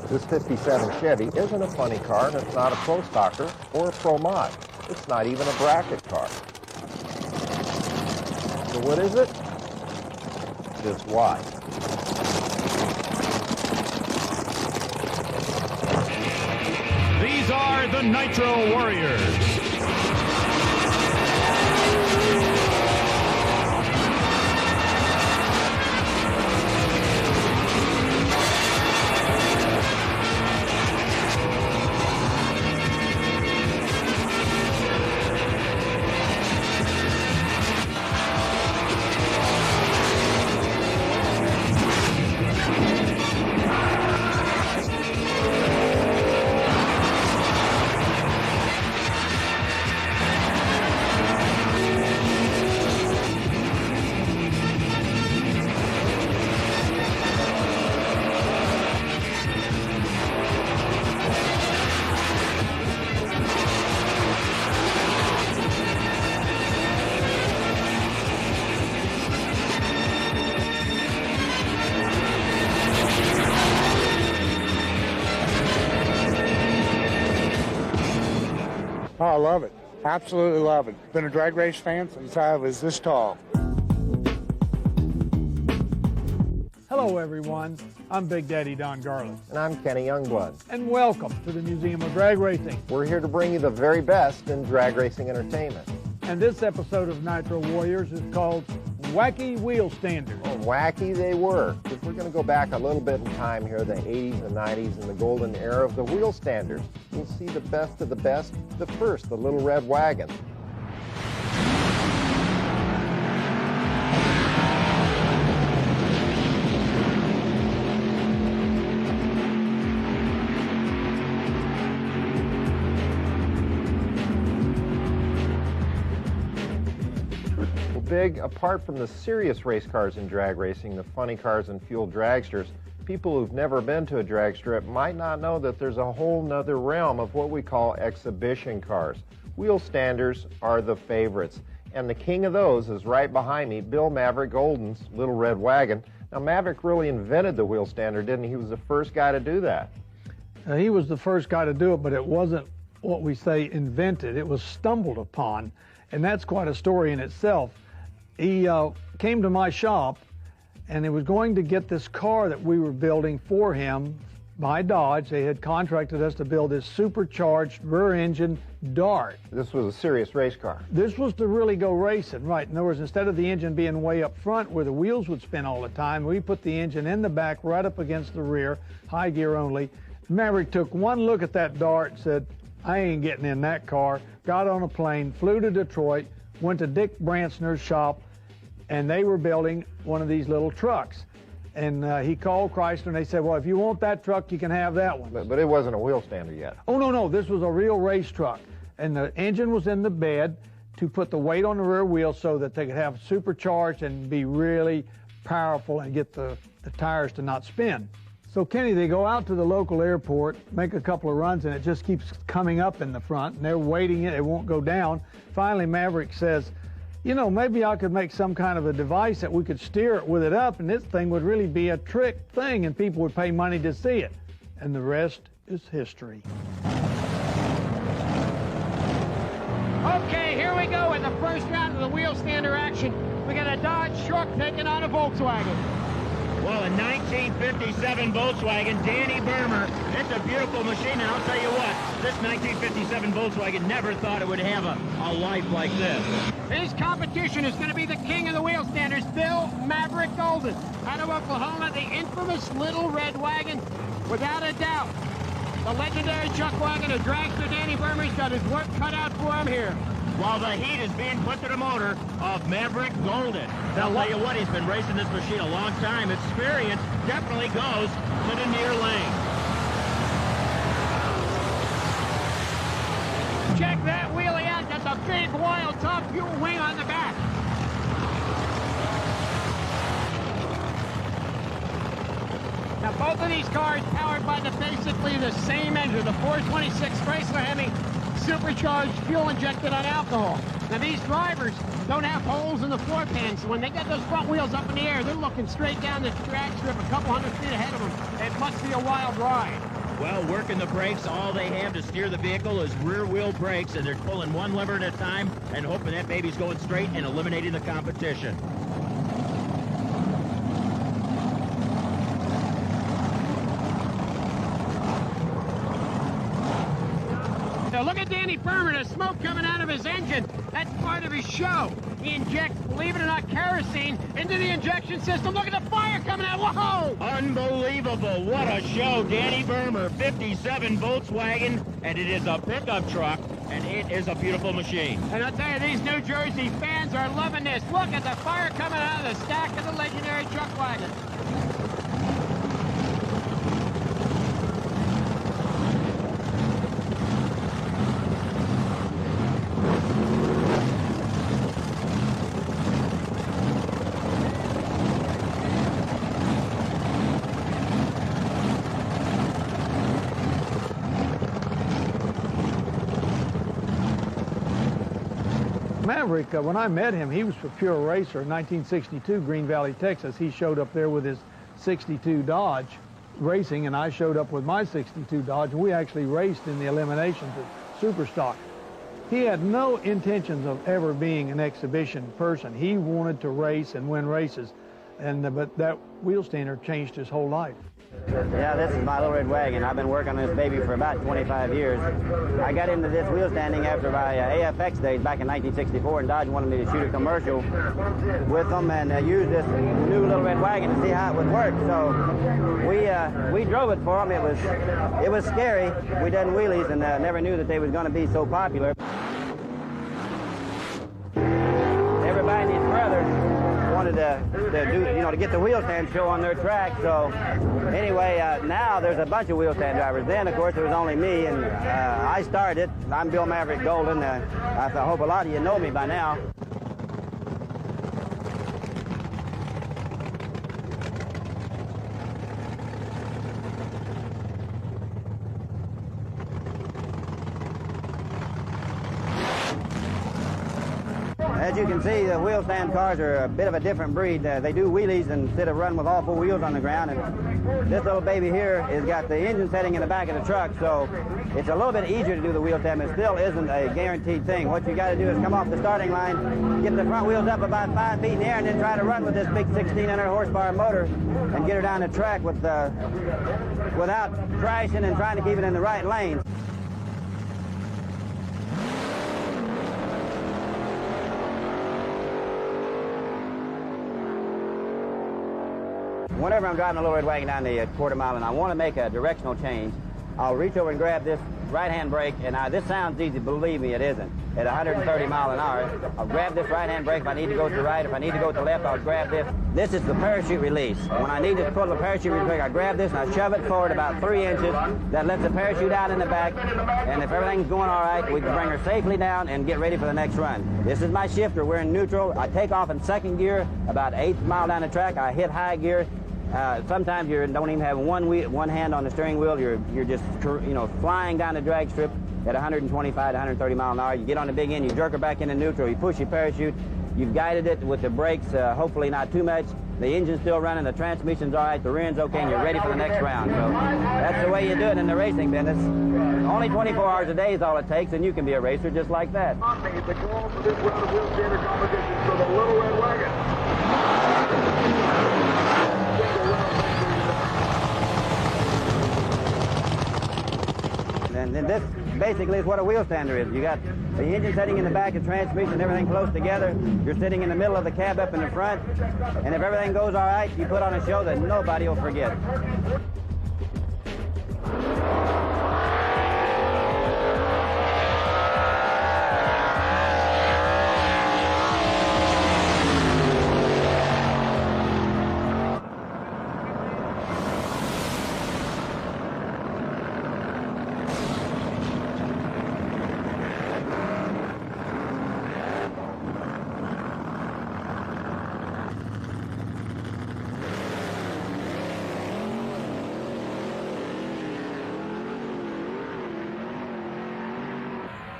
This 57 Chevy isn't a funny car, and it's not a pro stocker or a pro mod. It's not even a bracket car. So what is it? Just watch. These are the Nitro Warriors. Oh, I love it. Absolutely love it. Been a drag race fan since I was this tall. Hello, everyone. I'm Big Daddy Don Garland. And I'm Kenny Youngblood. And welcome to the Museum of Drag Racing. We're here to bring you the very best in drag racing entertainment. And this episode of Nitro Warriors is called Wacky Wheelstanders. Oh, wacky they were. If we're going to go back a little bit in time here, the 80s and 90s and the golden era of the Wheelstanders, we'll see the best of the best. The first, the little red wagon. Big, apart from the serious race cars in drag racing, the funny cars and fuel dragsters, people who've never been to a drag strip might not know that there's a whole nother realm of what we call exhibition cars. Wheelstanders are the favorites, and the king of those is right behind me, Bill Maverick Golden's Little Red Wagon. Now, Maverick really invented the Wheelstander, didn't he? He was the first guy to do that. He was the first guy to do it, but it wasn't what we say invented. It was stumbled upon, and that's quite a story in itself. He came to my shop, and he was going to get this car that we were building for him by Dodge. They had contracted us to build this supercharged rear-engine Dart. This was a serious race car. This was to really go racing, right. In other words, instead of the engine being way up front where the wheels would spin all the time, we put the engine in the back right up against the rear, high gear only. Maverick took one look at that Dart and said, I ain't getting in that car, got on a plane, flew to Detroit, went to Dick Bransoner's shop, and they were building one of these little trucks. And he called Chrysler, and they said, well, if you want that truck, you can have that one. But it wasn't a Wheelstander yet. Oh, no, this was a real race truck. And the engine was in the bed to put the weight on the rear wheel so that they could have supercharged and be really powerful and get the tires to not spin. So, Kenny, they go out to the local airport, make a couple of runs, and it just keeps coming up in the front, and they're waiting it won't go down. Finally, Maverick says, you know, maybe I could make some kind of a device that we could steer it with it up, and this thing would really be a trick thing, and people would pay money to see it. And the rest is history. Okay, here we go in the first round of the Wheelstander action. We got a Dodge truck taking on a Volkswagen. Well, a 1957 Volkswagen, Danny Bermer. It's a beautiful machine, and I'll tell you what, this 1957 Volkswagen never thought it would have a life like this. His competition is going to be the king of the Wheelstanders, Bill Maverick Golden. Out of Oklahoma, the infamous Little Red Wagon, without a doubt. The legendary chuck wagon of dragster Danny Bermer's got his work cut out for him here. While the heat is being put to the motor of Maverick Golden. I'll tell you what, he's been racing this machine a long time. Experience definitely goes to the near lane. Check that wheelie out. That's a big, wild, top fuel wing on the back. Now, both of these cars powered by basically the same engine, the 426 Chrysler Hemi, supercharged fuel injected on alcohol. Now, these drivers don't have holes in the floor pan, so when they get those front wheels up in the air, they're looking straight down the drag strip a couple hundred feet ahead of them. It must be a wild ride. Well, working the brakes, all they have to steer the vehicle is rear wheel brakes, and they're pulling one lever at a time and hoping that baby's going straight and eliminating the competition. Now look at Danny Berman, there's smoke coming out of his engine. That's part of his show. He injects, believe it or not, kerosene into the injection system. Look at the fire coming out. Whoa! Unbelievable. What a show. Danny Bermer, 57 Volkswagen, and it is a pickup truck, and it is a beautiful machine. And I'll tell you, these New Jersey fans are loving this. Look at the fire coming out of the stack of the legendary truck wagon. Maverick, when I met him, he was a pure racer in 1962, Green Valley, Texas. He showed up there with his 62 Dodge racing, and I showed up with my 62 Dodge, and we actually raced in the eliminations at Superstock. He had no intentions of ever being an exhibition person. He wanted to race and win races, but that Wheelstander changed his whole life. Yeah, this is my little red wagon. I've been working on this baby for about 25 years. I got into this wheel standing after my AFX days back in 1964, and Dodge wanted me to shoot a commercial with them and use this new little red wagon to see how it would work. So we drove it for them. It was scary. We done wheelies and never knew that they was going to be so popular. Everybody and his brother wanted to do, you know, to get the wheelstand show on their track. So anyway, now there's a bunch of wheelstand drivers. Then, of course, there was only me, and I started. I'm Bill Maverick Golden. I hope a lot of you know me by now. As you can see, the wheelstand cars are a bit of a different breed. They do wheelies instead of run with all four wheels on the ground. And this little baby here has got the engine setting in the back of the truck, so it's a little bit easier to do the wheel stand. It still isn't a guaranteed thing. What you got to do is come off the starting line, get the front wheels up about 5 feet in the air, and then try to run with this big 1,600 horsepower motor and get her down the track without crashing and trying to keep it in the right lane. Whenever I'm driving a little red wagon down the quarter mile and I want to make a directional change, I'll reach over and grab this right-hand brake, and this sounds easy, believe me, it isn't. At 130 miles an hour, I'll grab this right-hand brake. If I need to go to the right, if I need to go to the left, I'll grab this. This is the parachute release. When I need to pull the parachute release, I grab this and I shove it forward about 3 inches. That lets the parachute out in the back, and if everything's going all right, we can bring her safely down and get ready for the next run. This is my shifter. We're in neutral. I take off in second gear, about 8th mile down the track. I hit high gear. Sometimes you don't even have one hand on the steering wheel. You're just, you know, flying down the drag strip at 125 to 130 miles an hour. You get on the big end, you jerk her back into neutral, you push your parachute, you've guided it with the brakes, hopefully not too much. The engine's still running, the transmission's all right, the rear's okay, and you're ready for the next round. So that's the way you do it in the racing business. Only 24 hours a day is all it takes, and you can be a racer just like that. The call for this round of Wheelstander competition for the Little Red Wagon. And then this basically is what a wheelstander is. You got the engine setting in the back, the transmission, everything close together. You're sitting in the middle of the cab up in the front, and if everything goes all right, you put on a show that nobody will forget.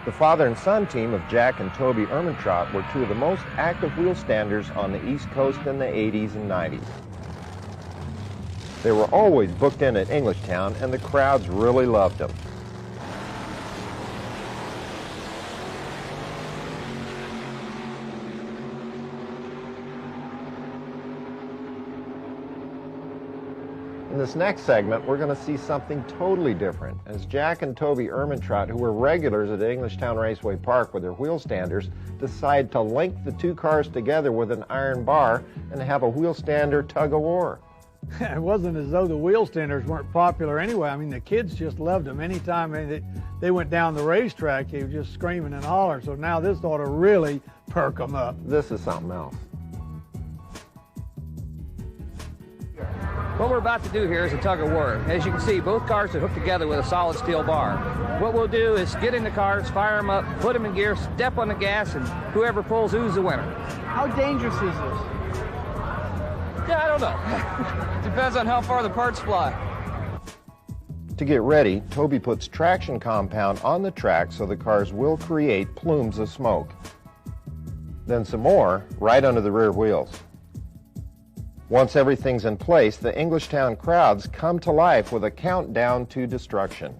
The father and son team of Jack and Toby Ermentrout were two of the most active wheel standers on the East Coast in the 80s and 90s. They were always booked in at Englishtown, and the crowds really loved them. In this next segment, we're going to see something totally different as Jack and Toby Ermintrout, who were regulars at Englishtown Raceway Park with their Wheelstanders, decide to link the two cars together with an iron bar and have a Wheelstander tug-of-war. It wasn't as though the Wheelstanders weren't popular anyway. I mean, the kids just loved them. Anytime they went down the racetrack, they were just screaming and hollering. So now this ought to really perk them up. This is something else. What we're about to do here is a tug-of-war. As you can see, both cars are hooked together with a solid steel bar. What we'll do is get in the cars, fire them up, put them in gear, step on the gas, and whoever pulls, who's the winner. How dangerous is this? Yeah, I don't know. Depends on how far the parts fly. To get ready, Toby puts traction compound on the track so the cars will create plumes of smoke. Then some more right under the rear wheels. Once everything's in place, the Englishtown crowds come to life with a countdown to destruction.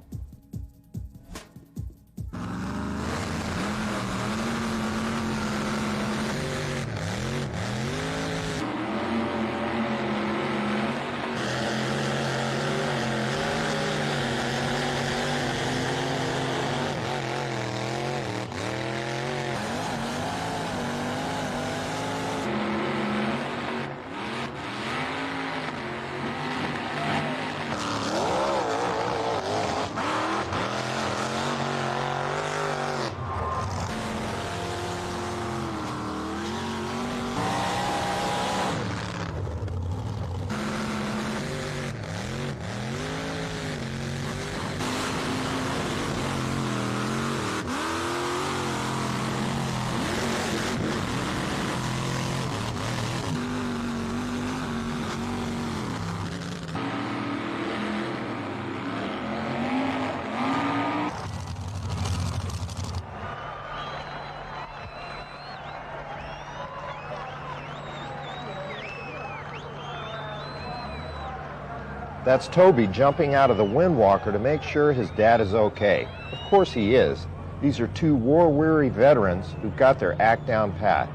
That's Toby jumping out of the windwalker to make sure his dad is okay. Of course he is. These are two war-weary veterans who've got their act down pat,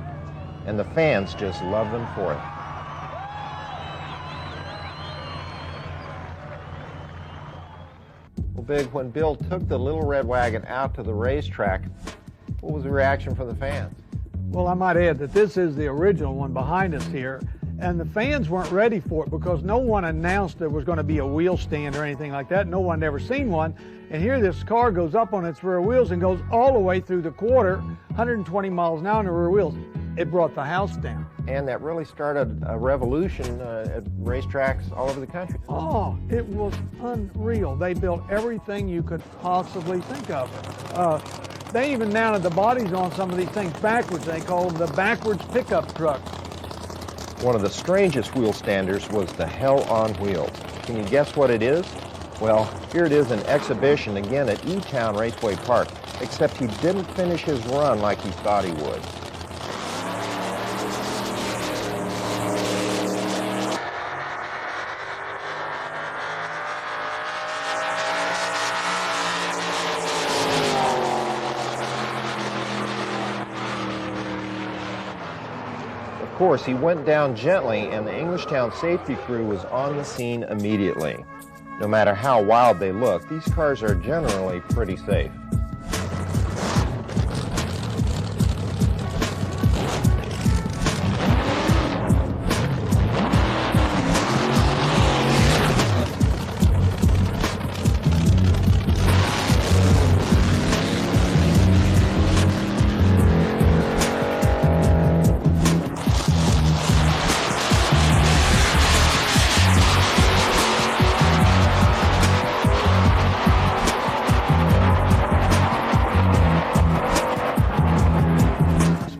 and the fans just love them for it. Well, Big, when Bill took the little red wagon out to the racetrack, what was the reaction from the fans? Well, I might add that this is the original one behind us here, and the fans weren't ready for it because no one announced there was going to be a wheel stand or anything like that. No one had ever seen one. And here this car goes up on its rear wheels and goes all the way through the quarter, 120 miles an hour on the rear wheels. It brought the house down. And that really started a revolution at racetracks all over the country. Oh, it was unreal. They built everything you could possibly think of. They even mounted the bodies on some of these things backwards. They call them the backwards pickup trucks. One of the strangest Wheelstanders was the Hell on Wheels. Can you guess what it is? Well, here it is in exhibition again at E-Town Raceway Park, except he didn't finish his run like he thought he would. Of course, he went down gently, and the Englishtown safety crew was on the scene immediately. No matter how wild they look, these cars are generally pretty safe.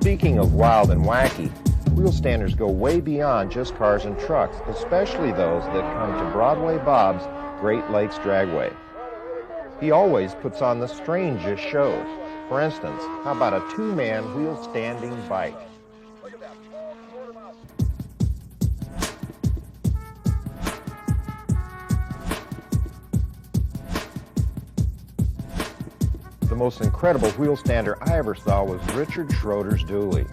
Speaking of wild and wacky, Wheelstanders go way beyond just cars and trucks, especially those that come to Broadway Bob's Great Lakes Dragway. He always puts on the strangest shows. For instance, how about a two-man wheel-standing bike? most incredible wheelstander I ever saw was Richard Schroeder's dually.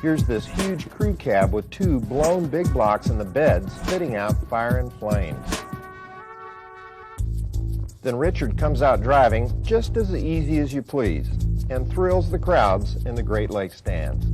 Here's this huge crew cab with two blown big blocks in the bed spitting out fire and flames. Then Richard comes out driving just as easy as you please and thrills the crowds in the Great Lakes stand.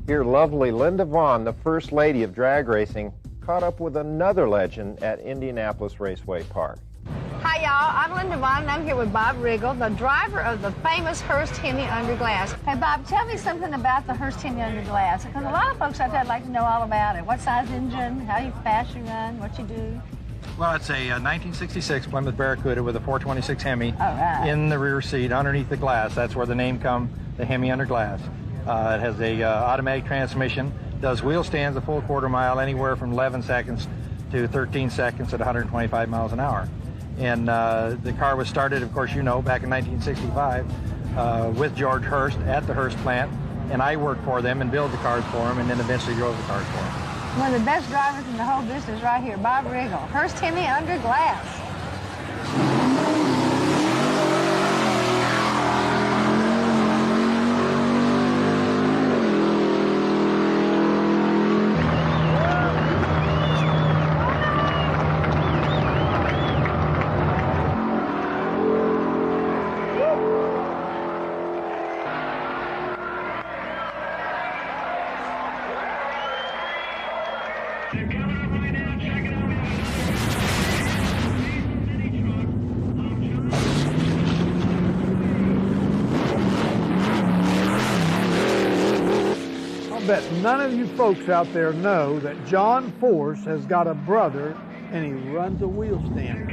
Here, lovely Linda Vaughn, the First Lady of drag racing, caught up with another legend at Indianapolis Raceway Park. Hi, y'all. I'm Linda Vaughn, and I'm here with Bob Riggle, the driver of the famous Hurst Hemi Under Glass. Hey, Bob, tell me something about the Hurst Hemi Under Glass, because a lot of folks out there would like to know all about it. What size engine, how fast you run, what you do. Well, it's a 1966 Plymouth Barracuda with a 426 Hemi in the rear seat underneath the glass. That's where the name comes, the Hemi Under Glass. It has a automatic transmission, does wheel stands a full quarter mile, anywhere from 11 seconds to 13 seconds at 125 miles an hour. And the car was started, of course, you know, back in 1965 with George Hurst at the Hurst plant, and I worked for them and built the cars for them, and then eventually drove the cars for them. One of the best drivers in the whole business right here, Bob Riggle, Hurst Hemi Under Glass. I bet none of you folks out there know that John Force has got a brother and he runs a Wheelstander.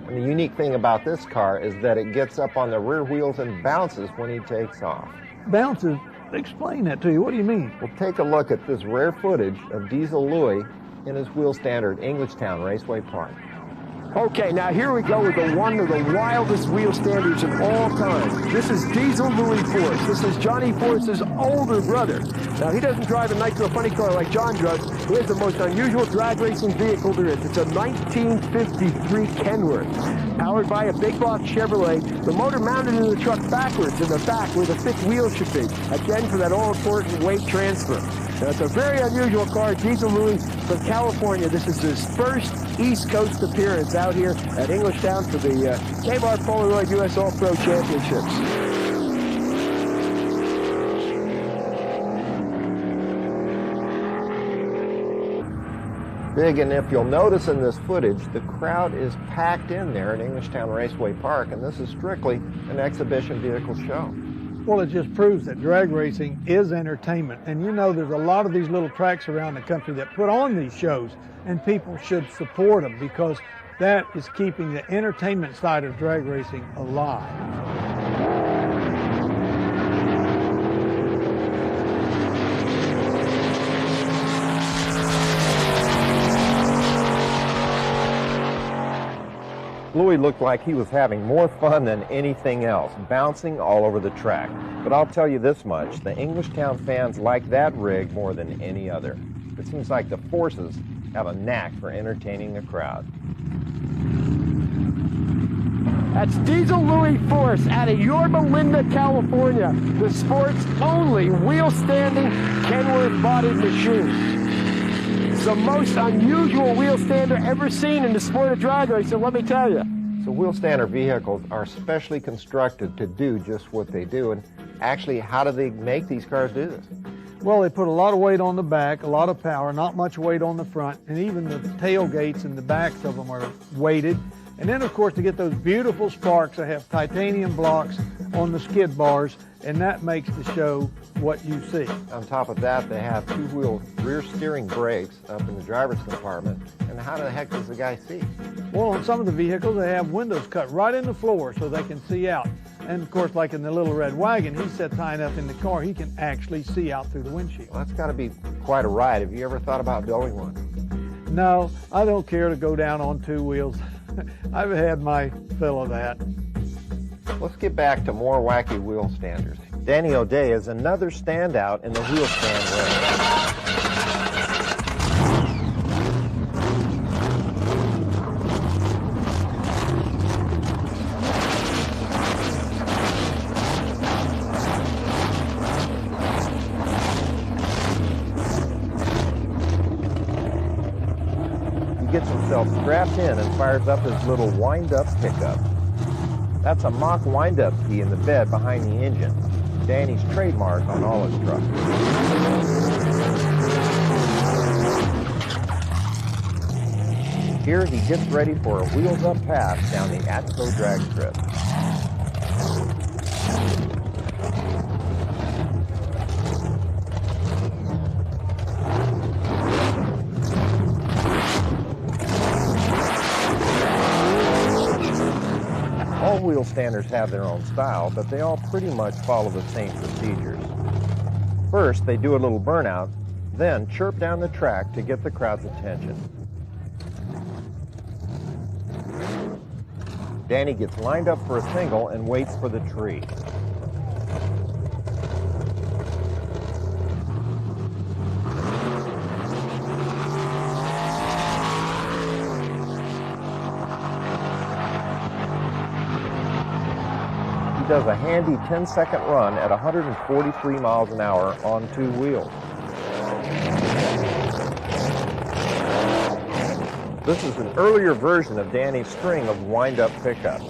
The unique thing about this car is that it gets up on the rear wheels and bounces when he takes off. Bounces? Explain that to you. What do you mean? Well, take a look at this rare footage of Diesel Louis in his Wheelstander at Englishtown Raceway Park. Okay, now here we go with one of the wildest wheel standards of all time. This is Diesel Louis Force. This is Johnny Force's older brother. Now, he doesn't drive a nitro funny car like John does. He has the most unusual drag racing vehicle there is. It's a 1953 Kenworth, powered by a big block Chevrolet. The motor mounted in the truck backwards in the back where the thick wheels should be, again for that all-important weight transfer. Now, it's a very unusual car. Diesel Louis from California. This is his first East Coast appearance out here at Englishtown for the Kmart Polaroid US All-Pro Championships. Big, and if you'll notice in this footage, the crowd is packed in there at Englishtown Raceway Park, and this is strictly an exhibition vehicle show. Well, it just proves that drag racing is entertainment. And you know, there's a lot of these little tracks around the country that put on these shows, and people should support them because that is keeping the entertainment side of drag racing alive. Louis looked like he was having more fun than anything else, bouncing all over the track. But I'll tell you this much, the Englishtown fans like that rig more than any other. It seems like the Forces have a knack for entertaining the crowd. That's Diesel Louis Force out of Yorba Linda, California, the sport's only wheel-standing Kenworth-bodied machine. the most unusual wheel stander ever seen in the sport of drag racing, let me tell you. So Wheelstander vehicles are specially constructed to do just what they do. And actually, how do they make these cars do this? Well, they put a lot of weight on the back, a lot of power, not much weight on the front, and even the tailgates and the backs of them are weighted. And then, of course, to get those beautiful sparks, they have titanium blocks on the skid bars, and that makes the show what you see. On top of that, they have two-wheel rear steering brakes up in the driver's compartment. And how the heck does the guy see? Well, on some of the vehicles, they have windows cut right in the floor so they can see out. And, of course, like in the little red wagon, he's set high enough in the car, he can actually see out through the windshield. Well, that's got to be quite a ride. Have you ever thought about building one? No, I don't care to go down on two wheels. I've had my fill of that. Let's get back to more wacky wheel standers. Danny O'Day is another standout in the wheel stand race. Gets himself strapped in and fires up his little wind-up pickup. That's a mock wind-up key in the bed behind the engine, Danny's trademark on all his trucks. Here he gets ready for a wheels-up pass down the Atco drag strip. All wheel standers have their own style, but they all pretty much follow the same procedures. First, they do a little burnout, then chirp down the track to get the crowd's attention. Danny gets lined up for a single and waits for the tree. He does a handy 10-second run at 143 miles an hour on two wheels. This is an earlier version of Danny's string of wind-up pickups.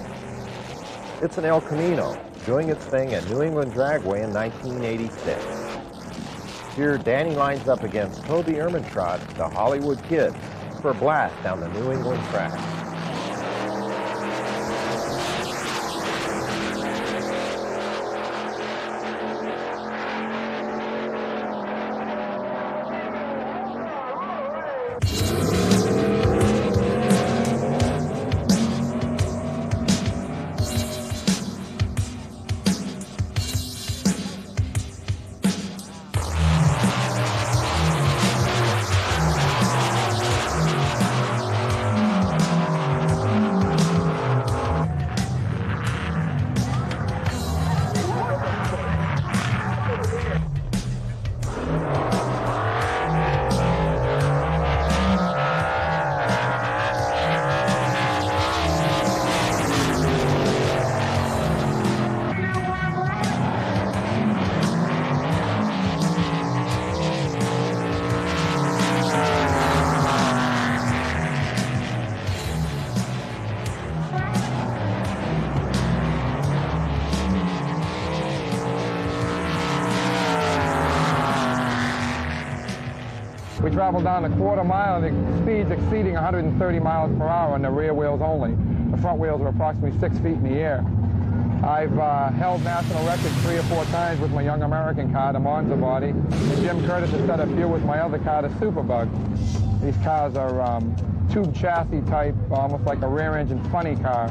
It's an El Camino, doing its thing at New England Dragway in 1986. Here, Danny lines up against Toby Ermintrout, the Hollywood Kid, for a blast down the New England track. We traveled down a quarter mile at speeds exceeding 130 miles per hour on the rear wheels only. The front wheels are approximately 6 feet in the air. I've held national records 3 or 4 times with my Young American car, the Monza body, and Jim Curtis has set a few with my other car, the Superbug. These cars are tube chassis type, almost like a rear engine funny car.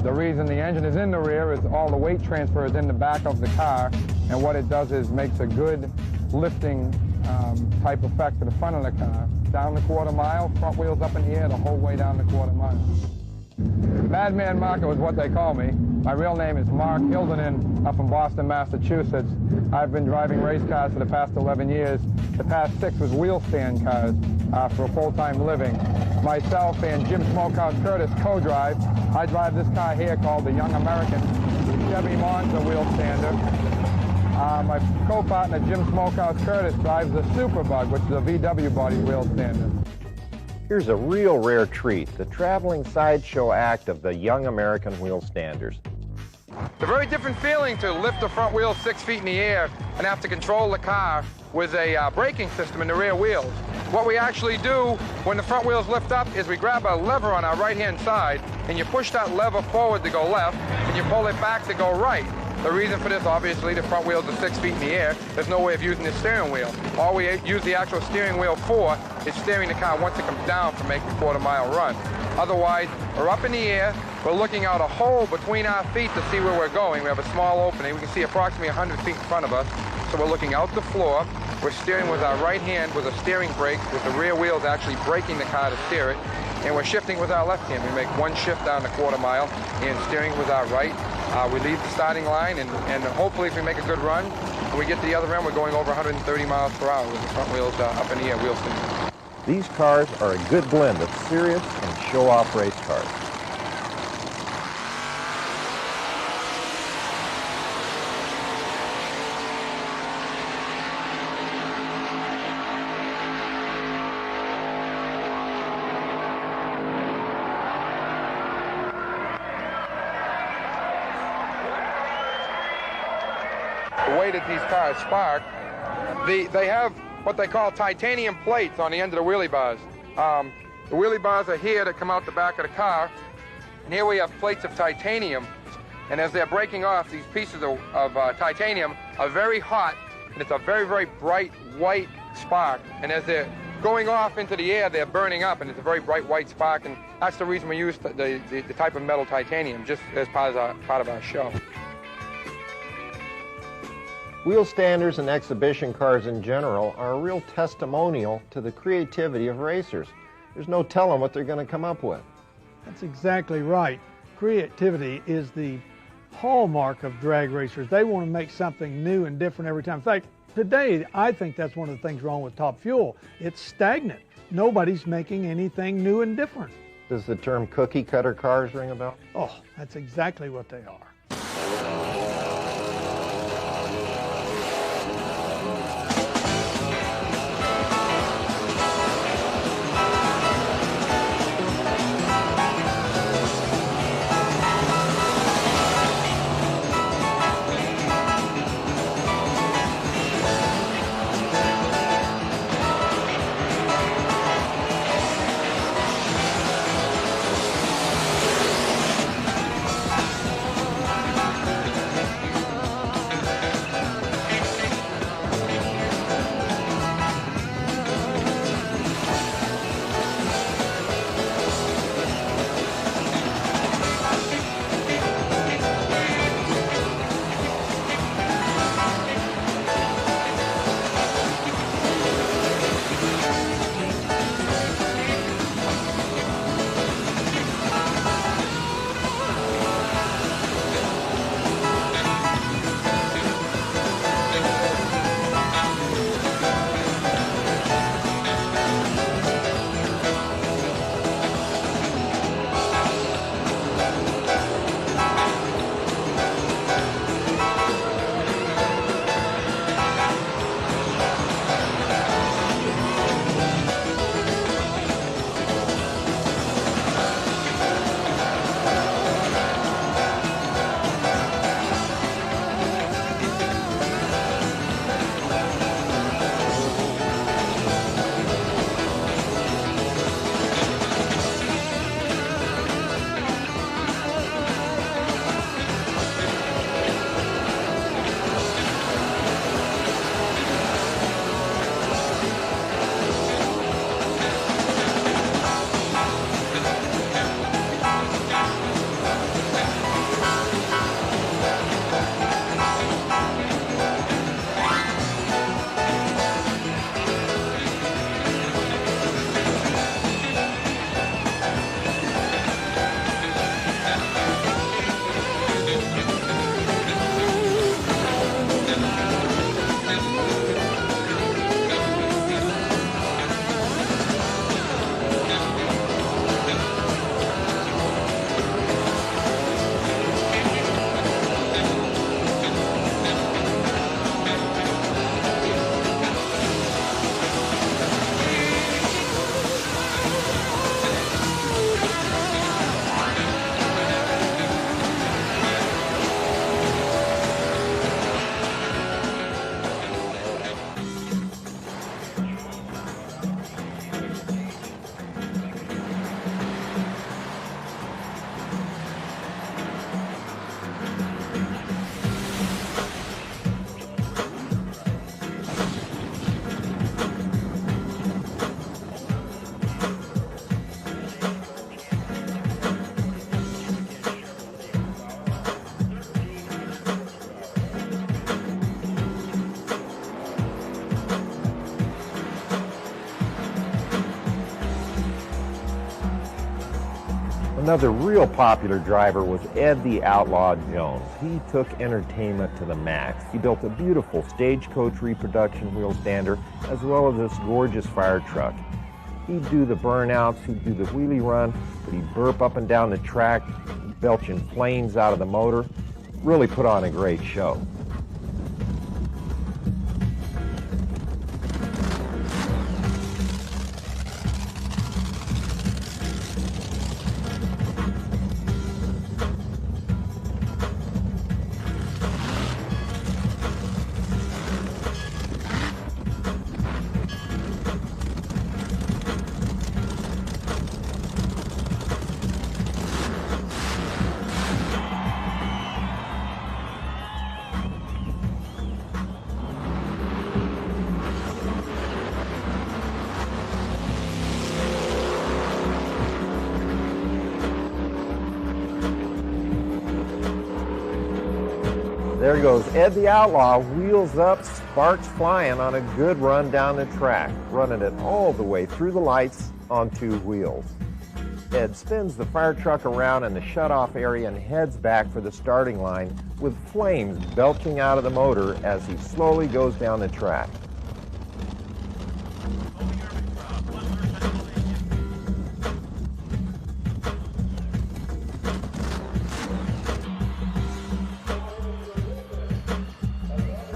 The reason the engine is in the rear is all the weight transfer is in the back of the car, and what it does is makes a good lifting type effect to the front of the car. Down the quarter mile, front wheels up in the air the whole way down the quarter mile. Madman Marco is what they call me. My real name is Mark Hildenin, up in Boston, Massachusetts. I've been driving race cars for the past 11 years. The past 6 was wheel stand cars for a full-time living. Myself and Jim Smokehouse Curtis co-drive. I drive this car here called the Young American Chevy Monza Wheelstander. My co-partner, Jim Smokehouse Curtis, drives the Superbug, which is a VW body wheel stander. Here's a real rare treat, the traveling sideshow act of the young American wheelstanders. It's a very different feeling to lift the front wheels 6 feet in the air and have to control the car with a braking system in the rear wheels. What we actually do when the front wheels lift up is we grab a lever on our right-hand side and you push that lever forward to go left and you pull it back to go right. The reason for this, obviously, the front wheels are 6 feet in the air. There's no way of using the steering wheel. All we use the actual steering wheel for is steering the car once it comes down for making a quarter-mile run. Otherwise, we're up in the air, we're looking out a hole between our feet to see where we're going. We have a small opening. We can see approximately 100 feet in front of us. So we're looking out the floor. We're steering with our right hand with a steering brake, with the rear wheels actually braking the car to steer it. And we're shifting with our left hand. We make one shift down the quarter-mile and steering with our right. We leave the starting line, and hopefully if we make a good run, when we get to the other end, we're going over 130 miles per hour with the front wheels up in the air, wheelstanders. These cars are a good blend of serious and show-off race cars. The way that these cars spark, they have what they call titanium plates on the end of the wheelie bars. The wheelie bars are here that come out the back of the car, and here we have plates of titanium, and as they're breaking off, these pieces of titanium are very hot, and it's a very, very bright white spark, and as they're going off into the air, they're burning up, and it's a very bright white spark, and that's the reason we use the type of metal titanium, just as part of our show. Wheelstanders and exhibition cars in general are a real testimonial to the creativity of racers. There's no telling what they're going to come up with. That's exactly right. Creativity is the hallmark of drag racers. They want to make something new and different every time. In fact, today, I think that's one of the things wrong with Top Fuel. It's stagnant. Nobody's making anything new and different. Does the term cookie cutter cars ring a bell? Oh, that's exactly what they are. Another real popular driver was Ed the Outlaw Jones. He took entertainment to the max. He built a beautiful stagecoach reproduction wheelstander as well as this gorgeous fire truck. He'd do the burnouts, he'd do the wheelie run, but he'd burp up and down the track, belching flames out of the motor. Really put on a great show. There goes Ed the Outlaw, wheels up, sparks flying on a good run down the track, running it all the way through the lights on two wheels. Ed spins the fire truck around in the shutoff area and heads back for the starting line with flames belching out of the motor as he slowly goes down the track.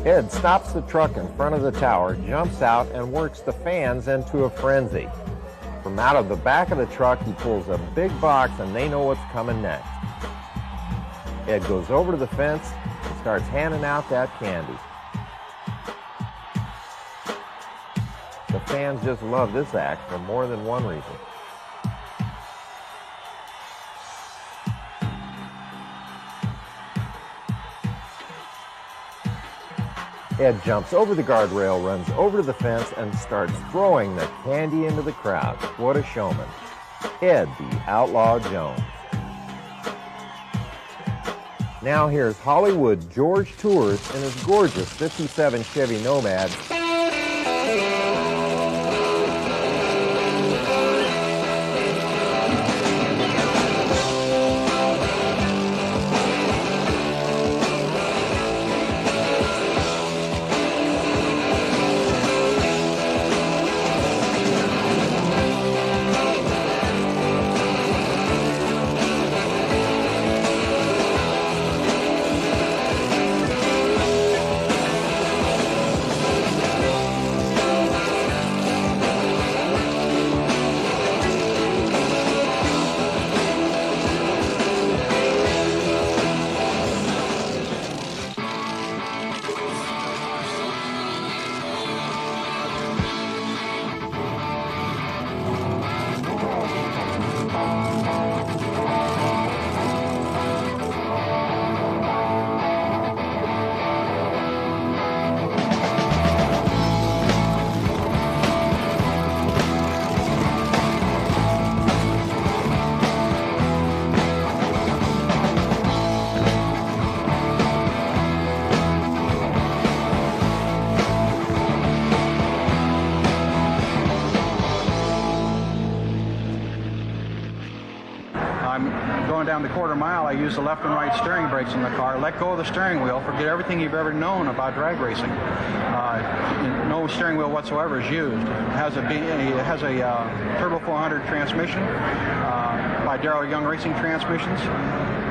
Ed stops the truck in front of the tower, jumps out, and works the fans into a frenzy. From out of the back of the truck, he pulls a big box, and they know what's coming next. Ed goes over to the fence and starts handing out that candy. The fans just love this act for more than one reason. Ed jumps over the guardrail, runs over to the fence, and starts throwing the candy into the crowd. What a showman. Ed the Outlaw Jones. Now here's Hollywood George Tours in his gorgeous 57 Chevy Nomad. Down the quarter mile, I use the left and right steering brakes in the car, let go of the steering wheel, forget everything you've ever known about drag racing. No steering wheel whatsoever is used. It has a Turbo 400 transmission by Darrell Young Racing Transmissions,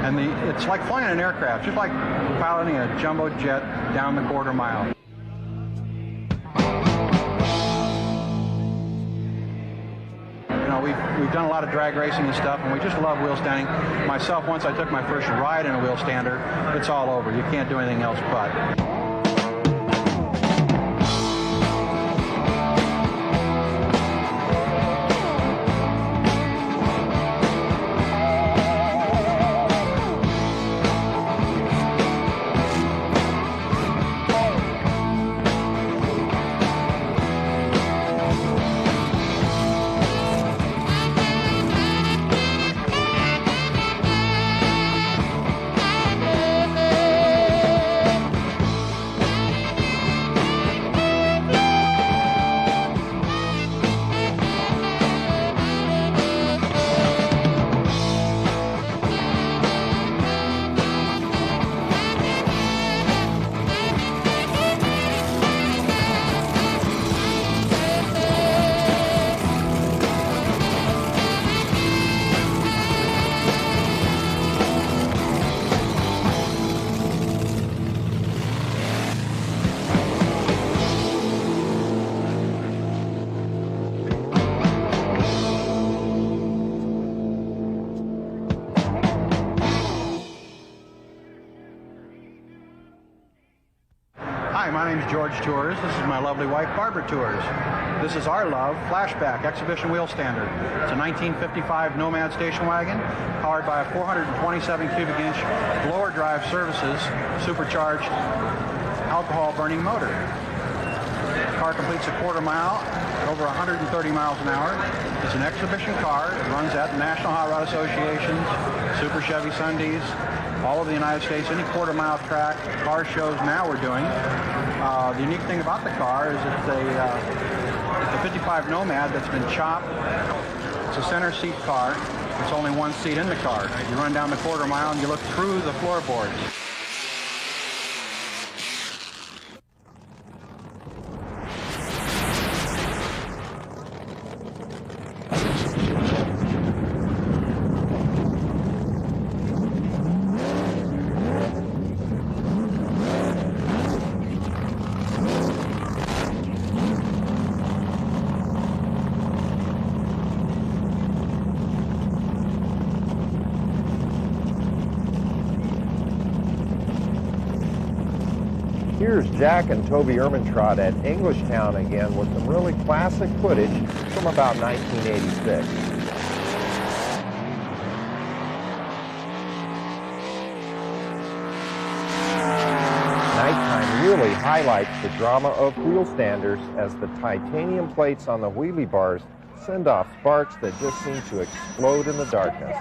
and it's like flying an aircraft, just like piloting a jumbo jet down the quarter mile. We've done a lot of drag racing and stuff, and we just love wheel standing. Myself, once I took my first ride in a wheelstander, it's all over. You can't do anything else but. my name's George Tours. This is my lovely wife, Barbara Tours. This is our love, Flashback Exhibition Wheelstander. It's a 1955 Nomad station wagon powered by a 427 cubic inch blower drive services supercharged alcohol burning motor. The car completes a quarter mile at over 130 miles an hour. It's an exhibition car. It runs at the National Hot Rod Association's Super Chevy Sundays, all over the United States, any quarter mile track, car shows now we're doing. The unique thing about the car is it's a 55 Nomad that's been chopped. It's a center seat car. There's only one seat in the car. You run down the quarter mile and you look through the floorboards. Here's Jack and Toby Ermintrout at Englishtown again with some really classic footage from about 1986. Nighttime really highlights the drama of wheelstanders as the titanium plates on the wheelie bars send off sparks that just seem to explode in the darkness.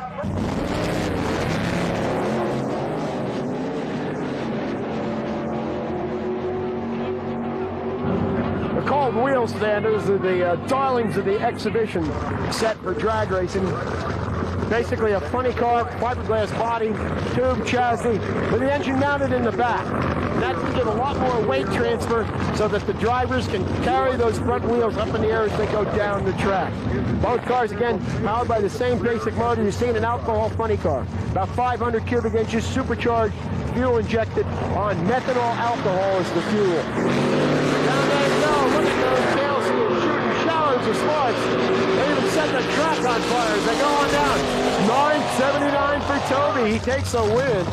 Called Wheelstanders are the darlings of the exhibition set for drag racing. Basically a funny car, fiberglass body, tube chassis, with the engine mounted in the back. And that can give a lot more weight transfer so that the drivers can carry those front wheels up in the air as they go down the track. Both cars, again, powered by the same basic motor you see in an alcohol funny car. About 500 cubic inches, supercharged, fuel injected on methanol alcohol as the fuel. Down there you go, look at those tails shooting showers of sparks. They even set the track on fire as they go on down. 979 for Toby, he takes a win.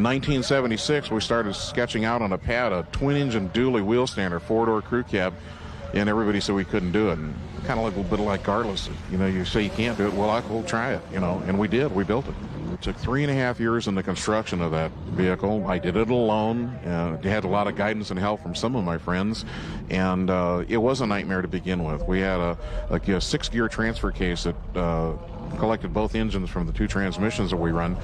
1976, we started sketching out on a pad a twin-engine dually wheelstander, 4-door crew cab, and everybody said we couldn't do it. And kind of like a little bit like Garless, you know, you say you can't do it, well, we'll try it, you know, and we did. We built it. It took 3.5 years in the construction of that vehicle. I did it alone. Had a lot of guidance and help from some of my friends, and it was a nightmare to begin with. We had a 6-gear transfer case that collected both engines from the 2 transmissions that we run,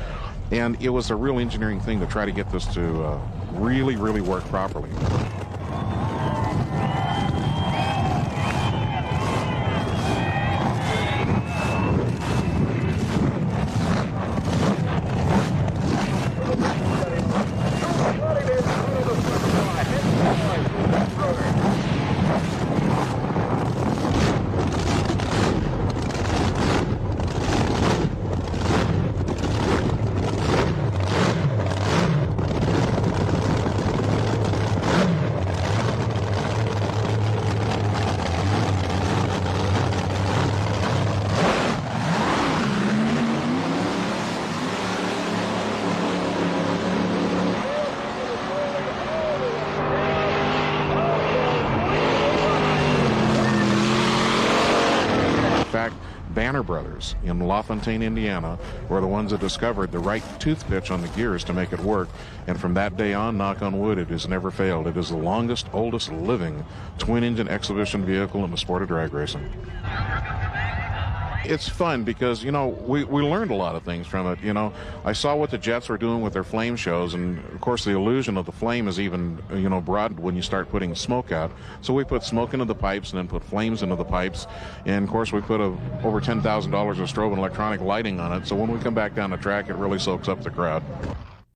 and it was a real engineering thing to try to get this to really, really work properly. Banner Brothers in LaFontaine, Indiana, were the ones that discovered the right tooth pitch on the gears to make it work. And from that day on, knock on wood, it has never failed. It is the longest, oldest living twin-engine exhibition vehicle in the sport of drag racing. It's fun because, you know, we learned a lot of things from it. You know, I saw what the Jets were doing with their flame shows, and of course the illusion of the flame is even, you know, broadened when you start putting smoke out. So we put smoke into the pipes and then put flames into the pipes, and of course we put over $10,000 of strobe and electronic lighting on it, so when we come back down the track it really soaks up the crowd.